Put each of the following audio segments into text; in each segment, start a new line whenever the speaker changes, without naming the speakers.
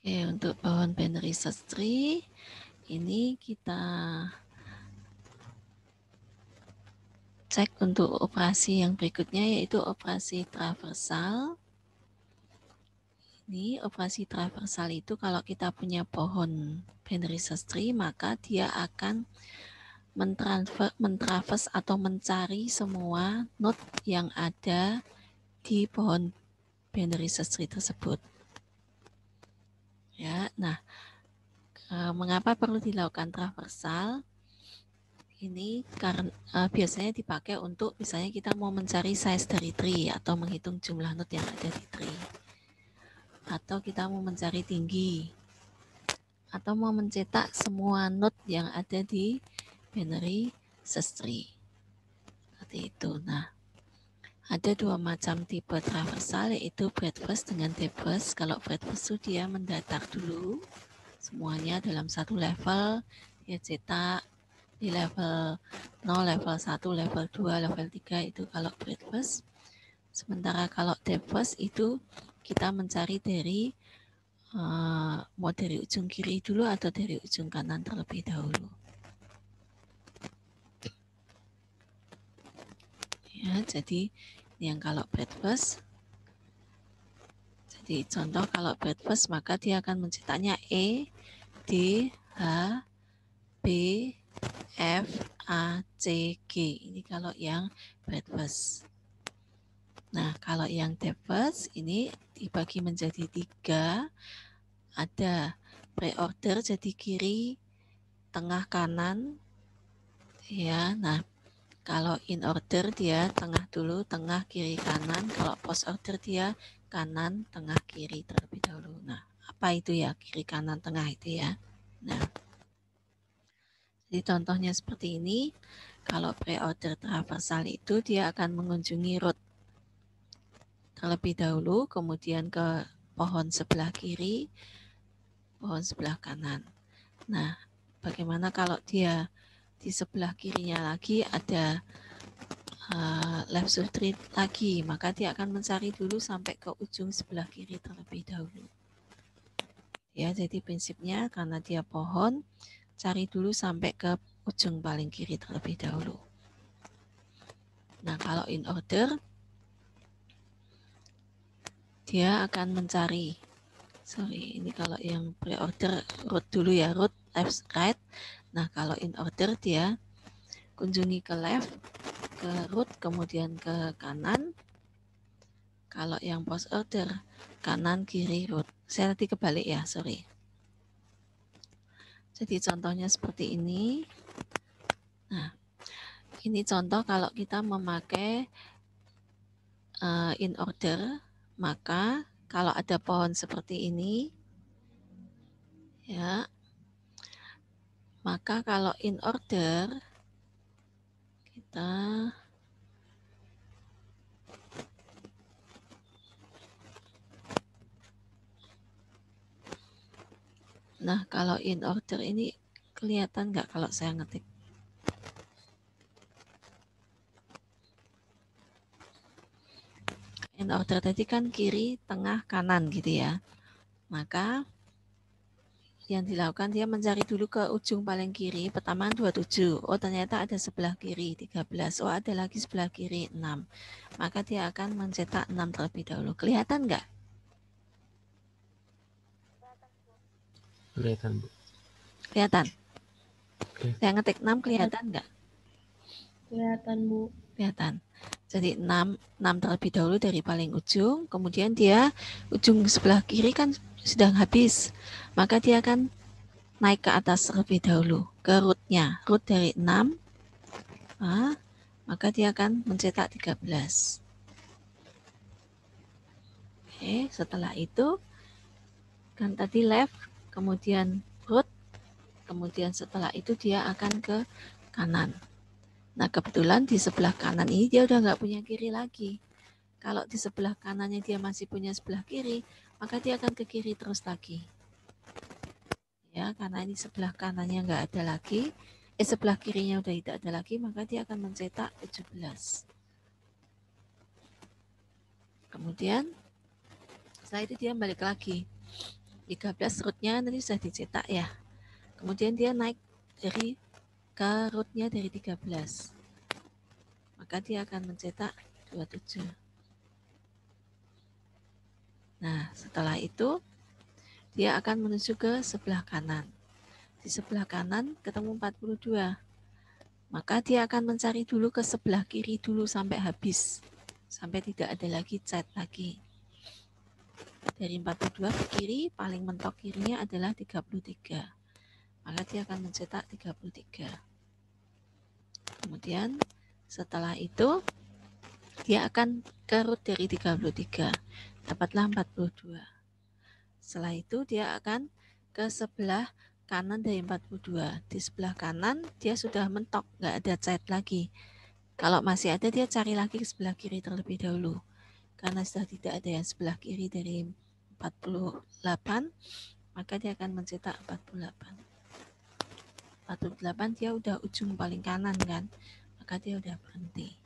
Oke, untuk pohon binary search tree ini kita cek untuk operasi yang berikutnya, yaitu operasi traversal. Ini operasi traversal itu kalau kita punya pohon binary search tree, maka dia akan mentraverse atau mencari semua node yang ada di pohon binary search tree tersebut. Ya, nah, mengapa perlu dilakukan traversal? Ini karena biasanya dipakai untuk misalnya kita mau mencari size dari tree atau menghitung jumlah node yang ada di tree, atau kita mau mencari tinggi, atau mau mencetak semua node yang ada di binary search tree. Seperti itu. Nah, ada dua macam tipe traversal, yaitu breadth first dengan depth first. Kalau breadth first itu dia mendatar dulu semuanya dalam satu level, dia cetak di level 0, level 1, level 2, level 3 itu kalau breadth first. Sementara kalau depth first itu kita mencari dari mau dari ujung kiri dulu atau dari ujung kanan terlebih dahulu. Ya, jadi yang kalau breadth first, jadi contoh kalau breadth first maka dia akan mencetaknya E, D, H, B, F, A, C, G. Ini kalau yang breadth first. Nah, kalau yang depth first ini dibagi menjadi 3. Ada pre-order jadi kiri, tengah, kanan. Ya, nah kalau in order dia tengah dulu, tengah, kiri, kanan. Kalau post order dia kanan, tengah, kiri terlebih dahulu. Nah, apa itu ya kiri, kanan, tengah itu ya? Nah, jadi contohnya seperti ini. Kalau pre-order traversal itu dia akan mengunjungi root terlebih dahulu, kemudian ke pohon sebelah kiri, pohon sebelah kanan. Nah, bagaimana kalau dia di sebelah kirinya lagi ada left subtree lagi, maka dia akan mencari dulu sampai ke ujung sebelah kiri terlebih dahulu. Ya, jadi prinsipnya karena dia pohon, cari dulu sampai ke ujung paling kiri terlebih dahulu. Nah, kalau in order, dia akan mencari, ini kalau yang pre-order root dulu ya, root left right. Nah, kalau in order dia kunjungi ke left, ke root, kemudian ke kanan. Kalau yang post order, kanan, kiri, root. Saya nanti kebalik ya, sorry. Jadi contohnya seperti ini. Nah, ini contoh kalau kita memakai in order, maka kalau ada pohon seperti ini, ya, maka kalau in order, kita nah kalau in order ini kelihatan nggak kalau saya ngetik? In order tadi kan kiri, tengah, kanan gitu ya. Maka yang dilakukan dia mencari dulu ke ujung paling kiri, pertama 27. Oh ternyata ada sebelah kiri 13. Oh ada lagi sebelah kiri 6. Maka dia akan mencetak 6 terlebih dahulu. Kelihatan nggak?
Kelihatan, Bu.
Kelihatan.
Oke.
Saya ngetik 6 kelihatan nggak?
Kelihatan, Bu.
Kelihatan. Jadi 6 terlebih dahulu dari paling ujung, kemudian dia ujung sebelah kiri kan sudah habis. Maka dia akan naik ke atas terlebih dahulu ke rootnya. Root dari 6. Maka dia akan mencetak 13. Oke, setelah itu kan tadi left, kemudian root, kemudian setelah itu dia akan ke kanan. Nah kebetulan di sebelah kanan ini dia udah nggak punya kiri lagi. Kalau di sebelah kanannya dia masih punya sebelah kiri, maka dia akan ke kiri terus lagi. Ya, karena ini sebelah kanannya nggak ada lagi, sebelah kirinya udah tidak ada lagi, maka dia akan mencetak 17. Kemudian setelah itu dia balik lagi. 13 rootnya nanti sudah dicetak ya. Kemudian dia naik dari ke rootnya dari 13. Maka dia akan mencetak 27. Nah, setelah itu dia akan menuju ke sebelah kanan. Di sebelah kanan ketemu 42. Maka dia akan mencari dulu ke sebelah kiri dulu sampai habis. Sampai tidak ada lagi cat lagi. Dari 42 ke kiri, paling mentok kirinya adalah 33. Maka dia akan mencetak 33. Kemudian setelah itu dia akan ke root dari 33. Dapatlah 42. Setelah itu dia akan ke sebelah kanan dari 42. Di sebelah kanan dia sudah mentok, nggak ada cat lagi. Kalau masih ada dia cari lagi ke sebelah kiri terlebih dahulu. Karena sudah tidak ada yang sebelah kiri dari 48, maka dia akan mencetak 48. 48 dia udah ujung paling kanan kan, maka dia udah berhenti.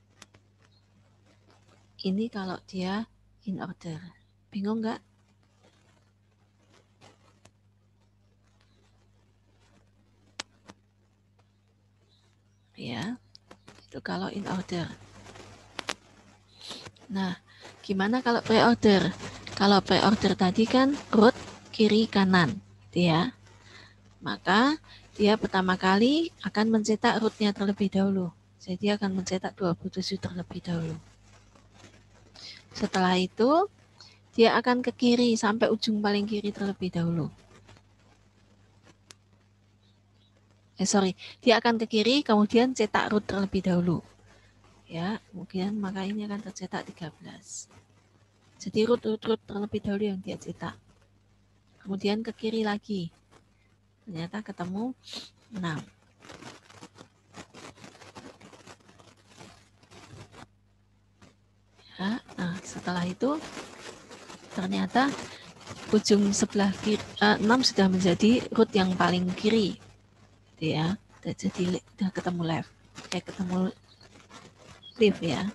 Ini kalau dia in order. Bingung nggak? Ya, itu kalau in order. Nah, gimana kalau pre-order? Kalau pre-order tadi kan root kiri kanan, ya. Maka dia pertama kali akan mencetak rootnya terlebih dahulu. Jadi dia akan mencetak 27 terlebih dahulu. Setelah itu dia akan ke kiri sampai ujung paling kiri terlebih dahulu. Dia akan ke kiri kemudian cetak root terlebih dahulu. Ya, kemudian maka ini akan tercetak 13. Jadi root terlebih dahulu yang dia cetak. Kemudian ke kiri lagi. Ternyata ketemu 6. Ya, nah setelah itu ternyata ujung sebelah kiri 6 sudah menjadi root yang paling kiri. Ya, udah ketemu left. Ketemu left ya.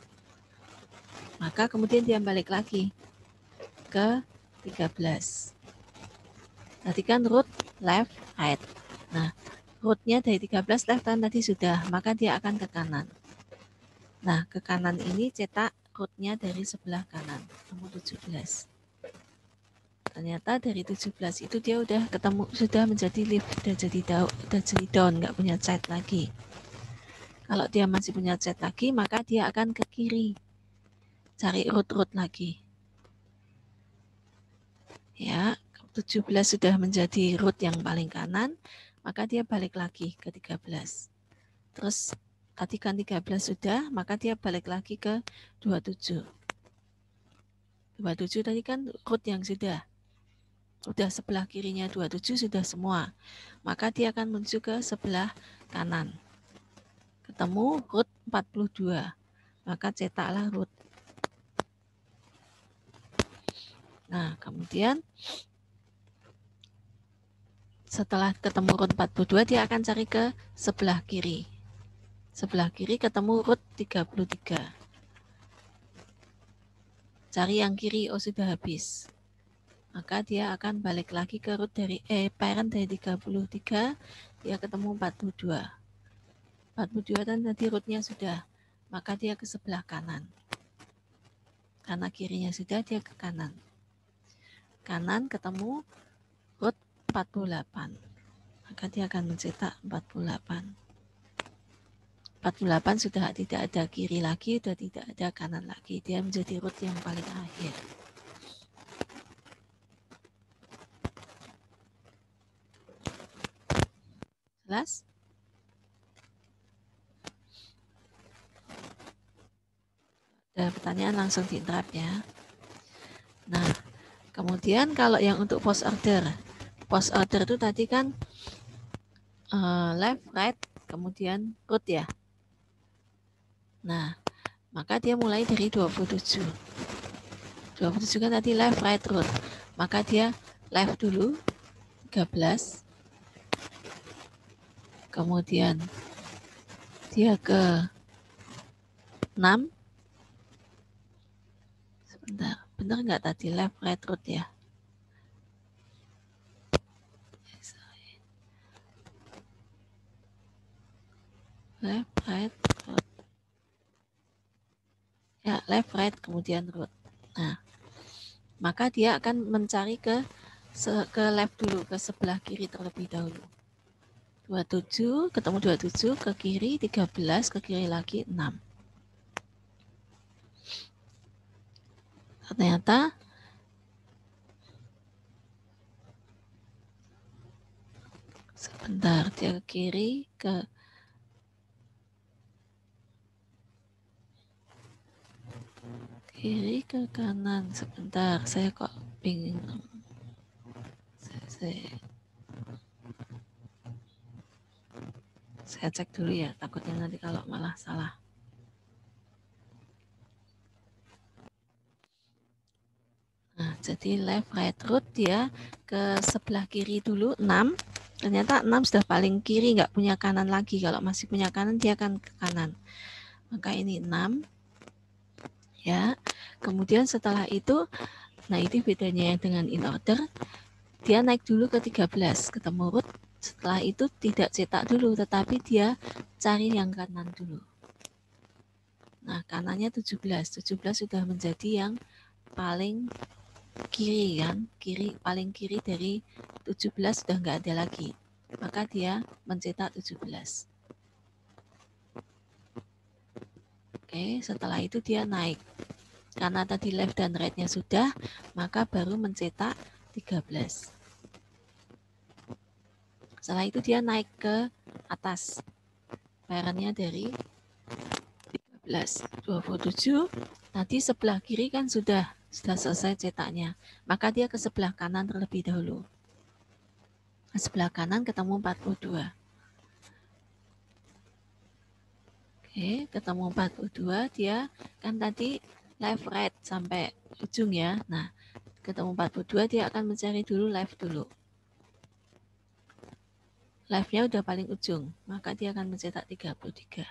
Maka kemudian dia balik lagi ke 13. Tadi kan root left right. Nah, rootnya dari 13 left kan tadi sudah, maka dia akan ke kanan. Nah, ke kanan ini cetak rootnya dari sebelah kanan, nomor 17. Ternyata dari 17 itu dia udah ketemu, sudah menjadi left, udah jadi down, nggak punya cat lagi. Kalau dia masih punya cat lagi, maka dia akan ke kiri, cari root lagi. Ya, 17 sudah menjadi root yang paling kanan, maka dia balik lagi ke 13. Terus tadi kan 13 sudah, maka dia balik lagi ke 27. 27 tadi kan root yang sudah sebelah kirinya 27 sudah semua. Maka dia akan menuju ke sebelah kanan. Ketemu root 42. Maka cetaklah root. Nah, kemudian setelah ketemu root 42, dia akan cari ke sebelah kiri. Sebelah kiri ketemu root 33. Cari yang kiri, oh sudah habis. Maka dia akan balik lagi ke root dari parent dari 33, dia ketemu 42. 42 dan tadi rootnya sudah, maka dia ke sebelah kanan. Karena kirinya sudah, dia ke kanan. Kanan ketemu root 48. Maka dia akan mencetak 48. 48 sudah tidak ada kiri lagi, sudah tidak ada kanan lagi. Dia menjadi root yang paling akhir. Jelas? Ada pertanyaan langsung di-interrupt ya. Nah, kemudian kalau yang untuk post order itu tadi kan left, right, kemudian root ya. Nah, maka dia mulai dari 27. 27 kan tadi left, right, root. Maka dia left dulu, 13. Kemudian dia ke 6. Sebentar, benar nggak tadi left, right, root ya? left, right, root. Ya, left, right, kemudian root. Nah, maka dia akan mencari ke left dulu, ke sebelah kiri terlebih dahulu. 27, ketemu 27, ke kiri 13, ke kiri lagi 6. Ternyata sebentar, dia ke kiri, ke kiri, ke kanan. Sebentar, saya kok bingung. Saya cek dulu ya, takutnya nanti kalau malah salah. Nah, jadi left, right, root dia ke sebelah kiri dulu 6. Ternyata 6 sudah paling kiri, nggak punya kanan lagi. Kalau masih punya kanan, dia akan ke kanan. Maka ini 6. Ya, kemudian setelah itu, nah ini bedanya yang dengan in order, dia naik dulu ke 13, ketemu root. Setelah itu tidak cetak dulu, tetapi dia cari yang kanan dulu. Nah, kanannya 17. 17 sudah menjadi yang paling kiri kan, paling kiri dari 17 sudah nggak ada lagi. Maka dia mencetak 17. Oke, setelah itu dia naik. Karena tadi left dan right-nya sudah, maka baru mencetak 13. Setelah itu dia naik ke atas. Parentnya dari 13, 27. Nanti sebelah kiri kan sudah selesai cetaknya. Maka dia ke sebelah kanan terlebih dahulu. Ke sebelah kanan ketemu 42. Oke, ketemu 42, dia kan tadi left right sampai ujung ya. Nah, ketemu 42 dia akan mencari dulu left dulu. Left-nya udah paling ujung, maka dia akan mencetak 33.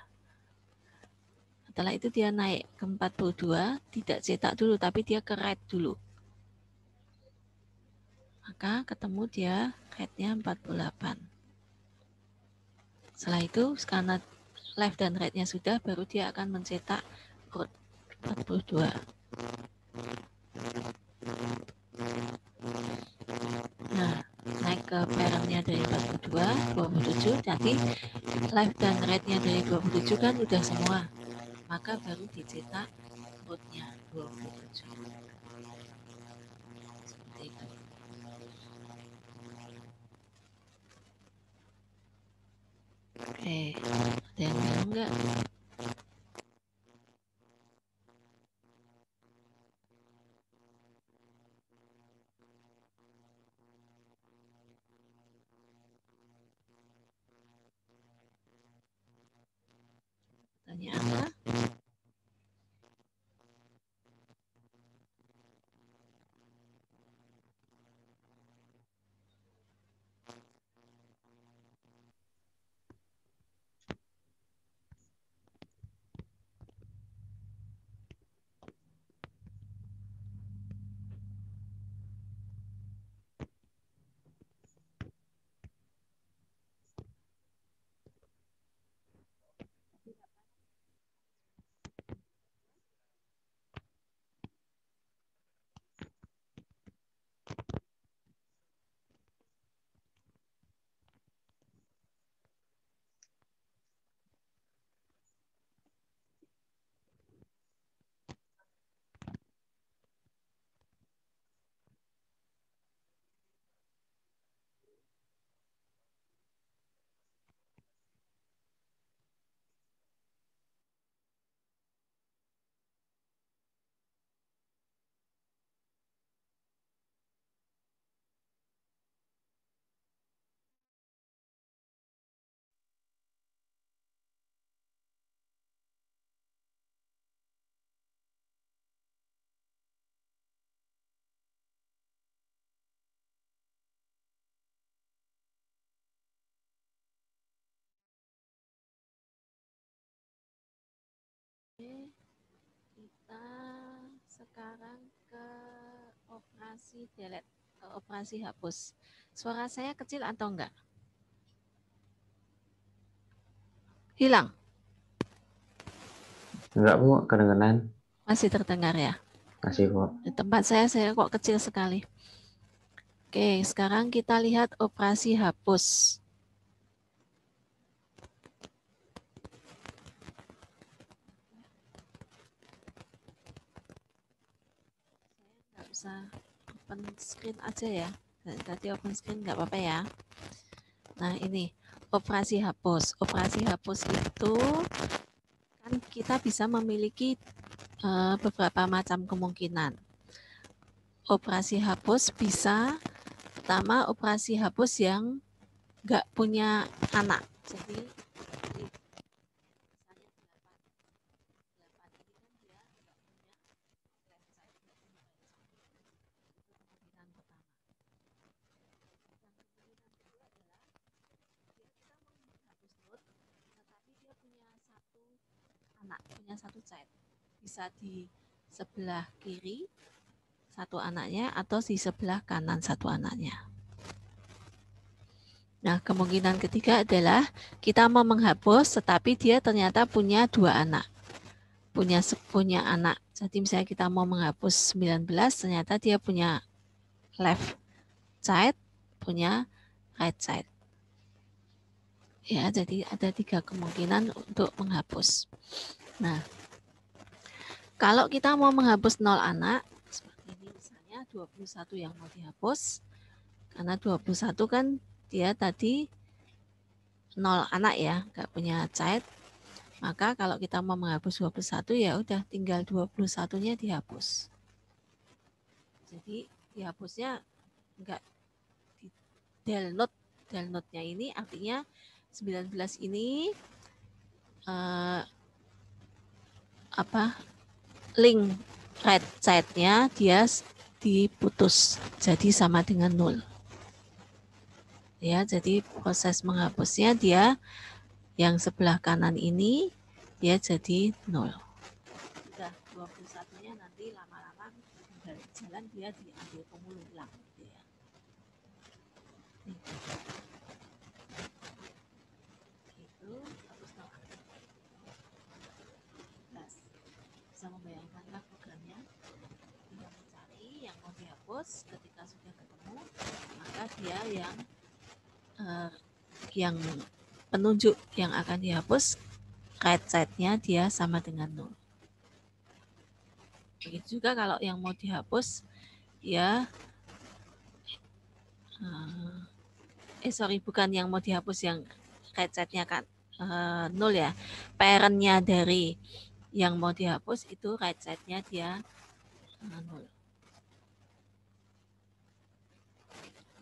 Setelah itu dia naik ke 42, tidak cetak dulu, tapi dia ke right dulu. Maka ketemu dia right-nya 48. Setelah itu, karena left dan right-nya sudah, baru dia akan mencetak root 42. Nah, naik ke parentnya dari 42, 27, nanti left dan right-nya dari 27 kan udah semua. Maka baru dicetak root-nya 27. Seperti itu. Oke, ada yang bingung nggak? Tanya apa? Kita sekarang ke operasi delete, operasi hapus. Suara saya kecil atau enggak? Hilang?
Enggak, Bu, kedengeran.
Masih terdengar ya?
Kasih, Bu.
Di tempat saya kok kecil sekali. Oke, sekarang kita lihat operasi hapus. Nggak usah open screen aja ya. Tadi open screen nggak apa-apa ya. Nah, ini operasi hapus. Operasi hapus itu kan kita bisa memiliki beberapa macam kemungkinan. Operasi hapus bisa, pertama operasi hapus yang nggak punya anak. Jadi punya satu child, bisa di sebelah kiri satu anaknya atau di sebelah kanan satu anaknya. Nah, kemungkinan ketiga adalah kita mau menghapus tetapi dia ternyata punya dua anak. Punya anak. Jadi misalnya kita mau menghapus 19, ternyata dia punya left side, punya right side. Ya, jadi ada 3 kemungkinan untuk menghapus. Nah, kalau kita mau menghapus 0 anak, seperti ini misalnya 21 yang mau dihapus, karena 21 kan dia tadi 0 anak ya, nggak punya child, maka kalau kita mau menghapus 21 ya udah tinggal 21-nya dihapus. Jadi dihapusnya enggak di del note-nya ini artinya 19 ini link right side-nya dia diputus jadi sama dengan 0. Ya, jadi proses menghapusnya dia yang sebelah kanan ini dia jadi 0. Udah 21-nya nanti lama-lama dari jalan dia diambil pemulung ulang gitu ya. Itu hapus 0. Bisa membayangkanlah programnya, tinggal mencari yang mau dihapus. Ketika sudah ketemu maka dia yang penunjuk yang akan dihapus right side-nya dia sama dengan 0. Begitu juga kalau yang mau dihapus ya bukan yang mau dihapus yang right side-nya kan 0 ya. Parent-nya dari yang mau dihapus itu right side-nya dia 0.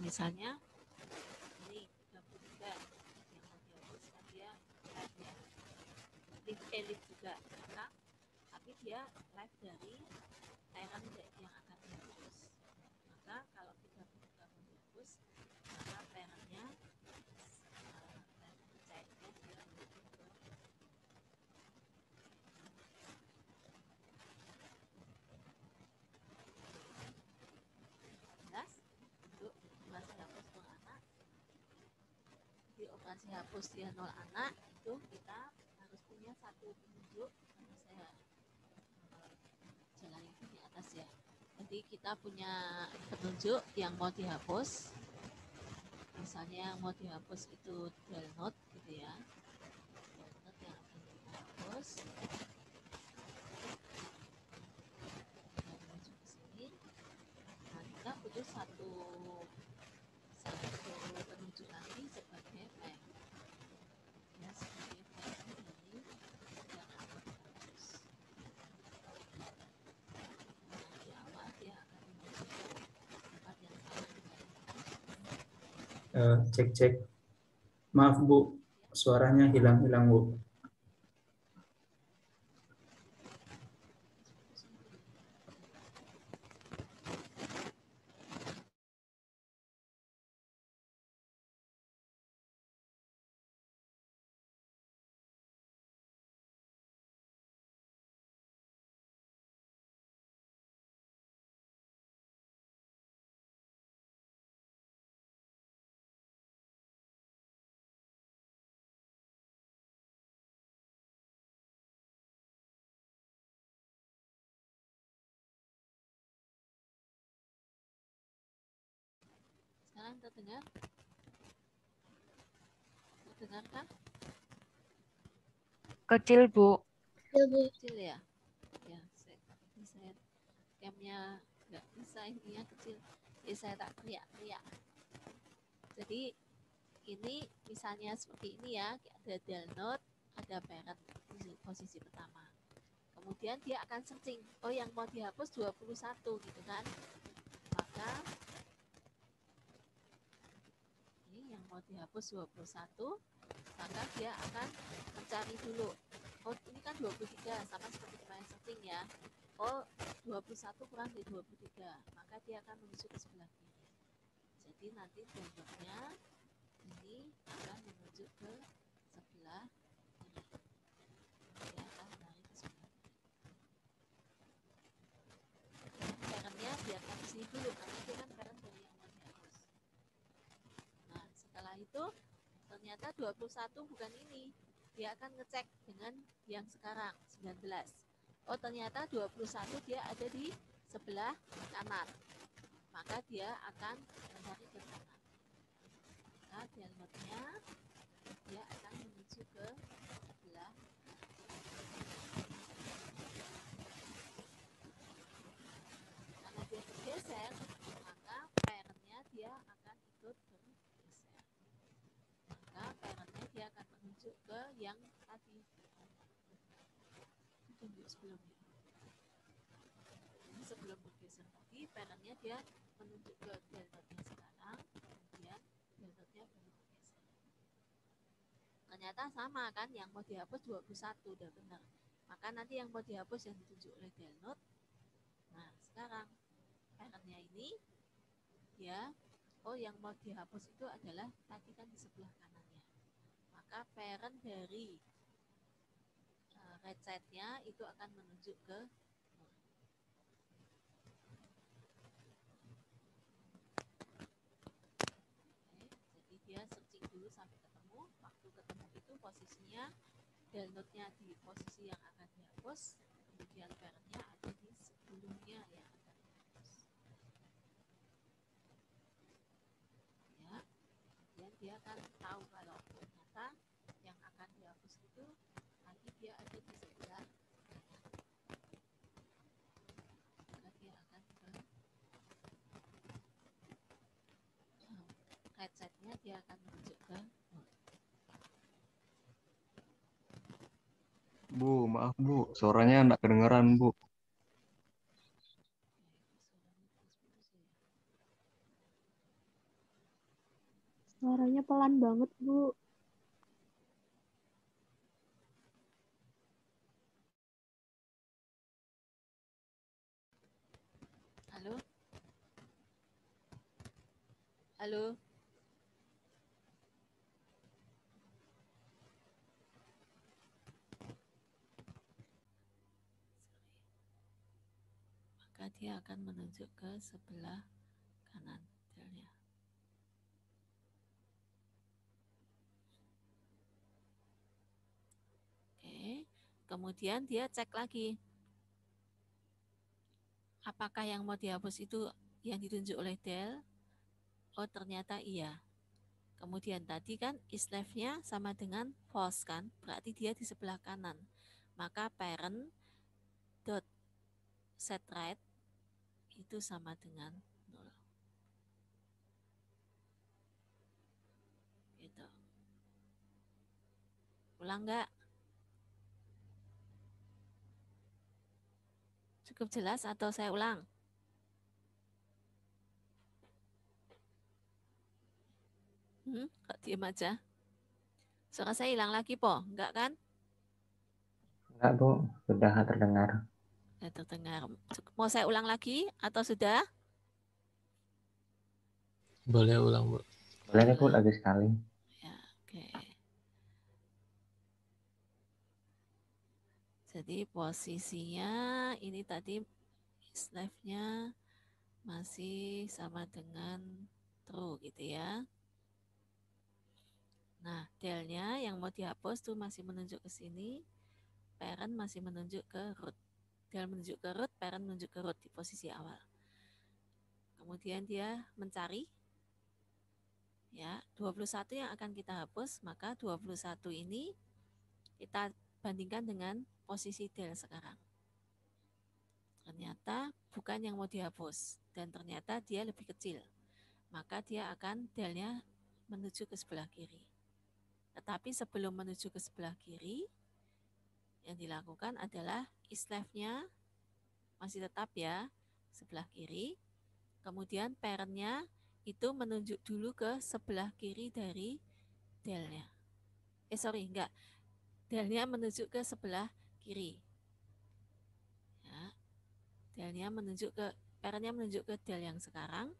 Misalnya ini 33 yang mau dihapus kan dia right-nya live juga kan, tapi dia live dari parent yang akan dihapus. Maka kalau 33 mau dihapus maka parent-nya operasi hapus dia 0 anak itu kita harus punya satu penunjuk. Saya jalan itu di atas ya. Jadi kita punya penunjuk yang mau dihapus. Misalnya yang mau dihapus itu del note gitu ya. Del note yang akan dihapus. Menuju ke sini. Nah, kita butuh satu penunjuk lagi sebagai flag. Ya, sebagai flag ini yang akan dihapus. Di awal dia akan menuju tempat yang sama.
Cek. Maaf Bu, suaranya hilang-hilang Bu.
Silakan, terdengar? Terdengarkah?
Kecil, Bu.
Kecil, Bu.
Kecil ya? Ya, saya camnya nggak bisa, ininya kecil. Jadi saya tak teriak-teriak. Jadi ini misalnya seperti ini ya, ada del note, ada parent di posisi pertama. Kemudian dia akan searching, oh yang mau dihapus 21 gitu kan. Maka ini yang mau dihapus 21, maka dia akan mencari dulu. Oh ini kan 23, sama seperti kemarin searching ya. Oh 21 kurang dari 23, maka dia akan menuju ke sebelah kiri. Jadi nanti downloadnya ini akan menuju ke sebelah kiri. Dia akan menarik ke sebelah kiri. Parentnya biarkan di sini dulu, karena dia kan parent dari yang mau dihapus. Nah setelah itu ternyata 21 bukan ini. Dia akan ngecek dengan yang sekarang 19. Oh ternyata 21 dia ada di sebelah kanan, maka dia akan mencari ke kanan. Maka downloadnya dia akan menuju ke sebelah karena dia bergeser, maka parentnya dia akan ikut bergeser. Maka parentnya dia akan menuju ke yang tadi. Tunjuk sebelumnya. Ini sebelum bergeser tadi, parentnya dia menunjuk ke downloadnya sekarang, kemudian downloadnya baru bergeser. Ternyata sama kan, yang mau dihapus 21 udah benar. Maka nanti yang mau dihapus yang ditunjuk oleh download. Nah sekarang parentnya ini ya, oh yang mau dihapus itu adalah tadi kan di sebelah kanannya. Maka parent dari right side-nya itu akan menunjuk ke jadi dia searching dulu sampai ketemu. Waktu ketemu itu posisinya download-nya di posisi yang akan dihapus, kemudian parent-nya ada di sebelumnya yang akan dihapus. Ya, kemudian dia akan tahu kalau ternyata yang akan dihapus itu nanti dia ada di sebelah kanan. Maka dia akan ke right side-nya dia akan menuju ke
Bu, maaf Bu, suaranya enggak kedengeran Bu.
Suaranya pelan banget, Bu.
halo, halo. Maka dia akan menunjuk ke sebelah kanan delnya. Oke, kemudian dia cek lagi apakah yang mau dihapus itu yang ditunjuk oleh del. Oh ternyata iya. Kemudian tadi kan is left-nya sama dengan false kan, berarti dia di sebelah kanan. Maka parent dot set right itu sama dengan 0. Gitu. Ulang nggak? Cukup jelas atau saya ulang? Kok diem aja? Suara saya hilang lagi, Po? Enggak kan?
Enggak, Bu. Sudah terdengar.
Sudah terdengar. Mau saya ulang lagi atau sudah?
Boleh ulang, Bu.
Boleh nih, Bu, lagi sekali.
Ya, oke. Jadi posisinya ini tadi slave-nya masih sama dengan true gitu ya. Nah, del-nya yang mau dihapus tuh masih menunjuk ke sini, parent masih menunjuk ke root. Del menunjuk ke root, parent menunjuk ke root di posisi awal. Kemudian dia mencari Ya, 21 yang akan kita hapus, maka 21 ini kita bandingkan dengan posisi del sekarang. Ternyata bukan yang mau dihapus dan ternyata dia lebih kecil. Maka dia akan delnya menuju ke sebelah kiri. Tetapi sebelum menuju ke sebelah kiri, yang dilakukan adalah isleft-nya masih tetap ya, sebelah kiri. Kemudian parent-nya itu menunjuk dulu ke sebelah kiri dari delnya. Enggak. Delnya menuju ke sebelah kiri. Ya. Delnya menunjuk ke, parent-nya menunjuk ke del yang sekarang.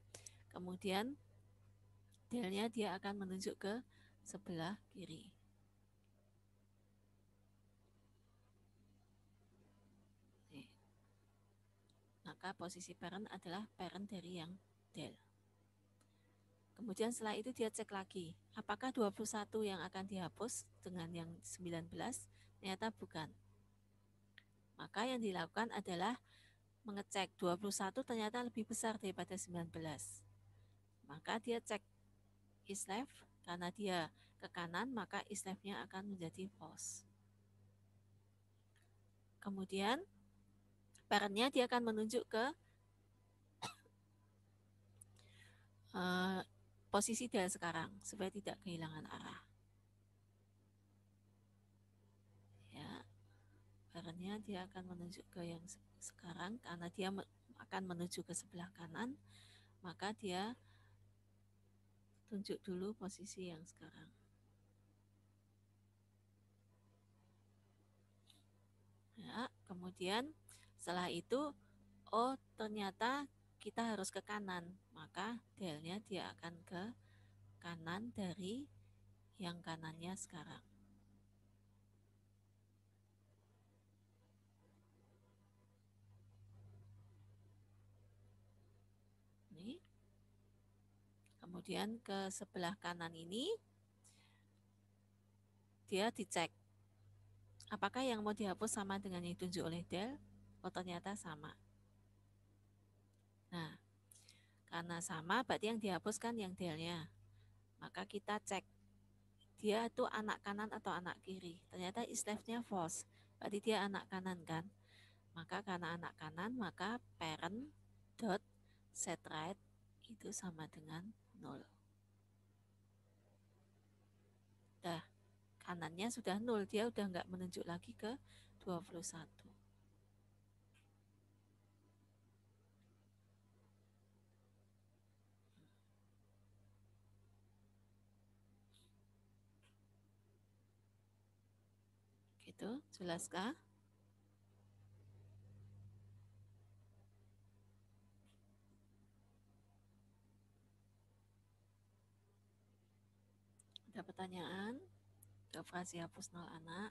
Kemudian delnya dia akan menunjuk ke sebelah kiri. Nih. Maka posisi parent adalah parent dari yang del. Kemudian setelah itu dia cek lagi, apakah 21 yang akan dihapus dengan yang 19? Ternyata bukan. Maka yang dilakukan adalah mengecek 21 ternyata lebih besar daripada 19. Maka dia cek is left, karena dia ke kanan maka is left-nya akan menjadi false. Kemudian parent-nya dia akan menunjuk ke posisi del sekarang supaya tidak kehilangan arah. Ya, parent-nya dia akan menunjuk ke yang sekarang karena dia akan menuju ke sebelah kanan, maka dia tunjuk dulu posisi yang sekarang. Ya, kemudian setelah itu, oh ternyata kita harus ke kanan, maka delnya dia akan ke kanan dari yang kanannya sekarang. Ini. Kemudian ke sebelah kanan ini, dia dicek. Apakah yang mau dihapus sama dengan yang ditunjuk oleh del? Oh ternyata sama. Nah, karena sama berarti yang dihapuskan yang delnya. Maka kita cek dia itu anak kanan atau anak kiri. Ternyata is left-nya false. Berarti dia anak kanan kan. Maka karena anak kanan maka parent dot set right itu sama dengan 0. Dah, kanannya sudah 0. Dia udah nggak menunjuk lagi ke 21. Gitu, jelaskah? Ada pertanyaan? Ke frasi hapus 0 anak.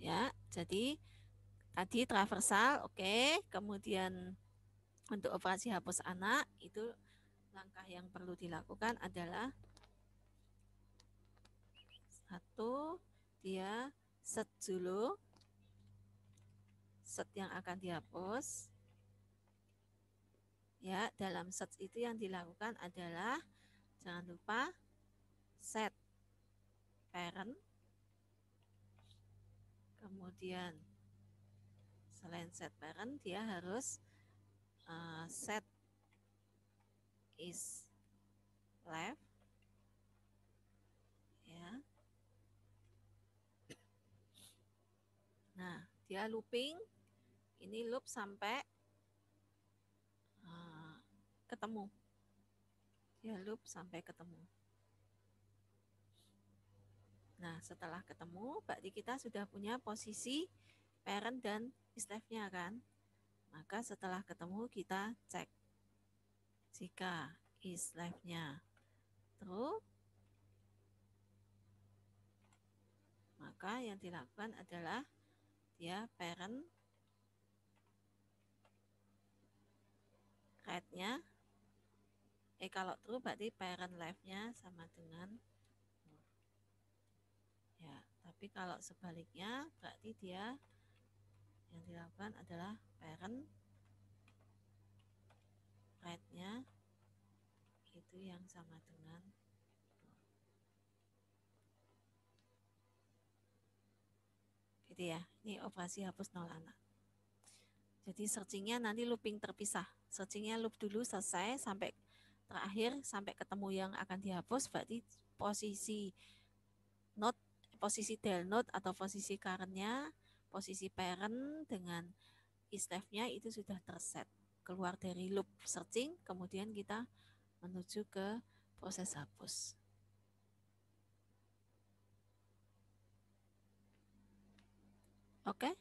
Ya, jadi tadi traversal, oke. Kemudian untuk operasi hapus anak, itu langkah yang perlu dilakukan adalah satu, dia set dulu, set yang akan dihapus. Ya, dalam set itu yang dilakukan adalah jangan lupa set parent. Kemudian selain set parent, dia harus set is left. Ya. Nah, dia looping. Ini loop sampai ketemu. Dia loop sampai ketemu. Nah, setelah ketemu, berarti kita sudah punya posisi parent dan is left-nya kan. Maka setelah ketemu kita cek. Jika is left-nya true, maka yang dilakukan adalah dia parent Right-nya. Kalau true berarti parent left-nya sama dengan nur. Ya, tapi kalau sebaliknya berarti dia yang dilakukan adalah parent right-nya itu yang sama dengan nur. Gitu ya. Ini operasi hapus nol anak. Jadi searchingnya nanti looping terpisah. Searchingnya loop dulu selesai sampai terakhir sampai ketemu yang akan dihapus, berarti posisi node, posisi del node atau posisi current-nya, posisi parent dengan is left-nya itu sudah terset. Keluar dari loop searching, kemudian kita menuju ke proses hapus. Oke?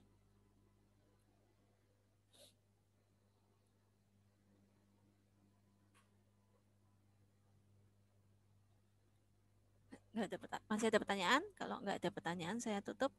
Masih ada pertanyaan? Kalau nggak ada pertanyaan, saya tutup.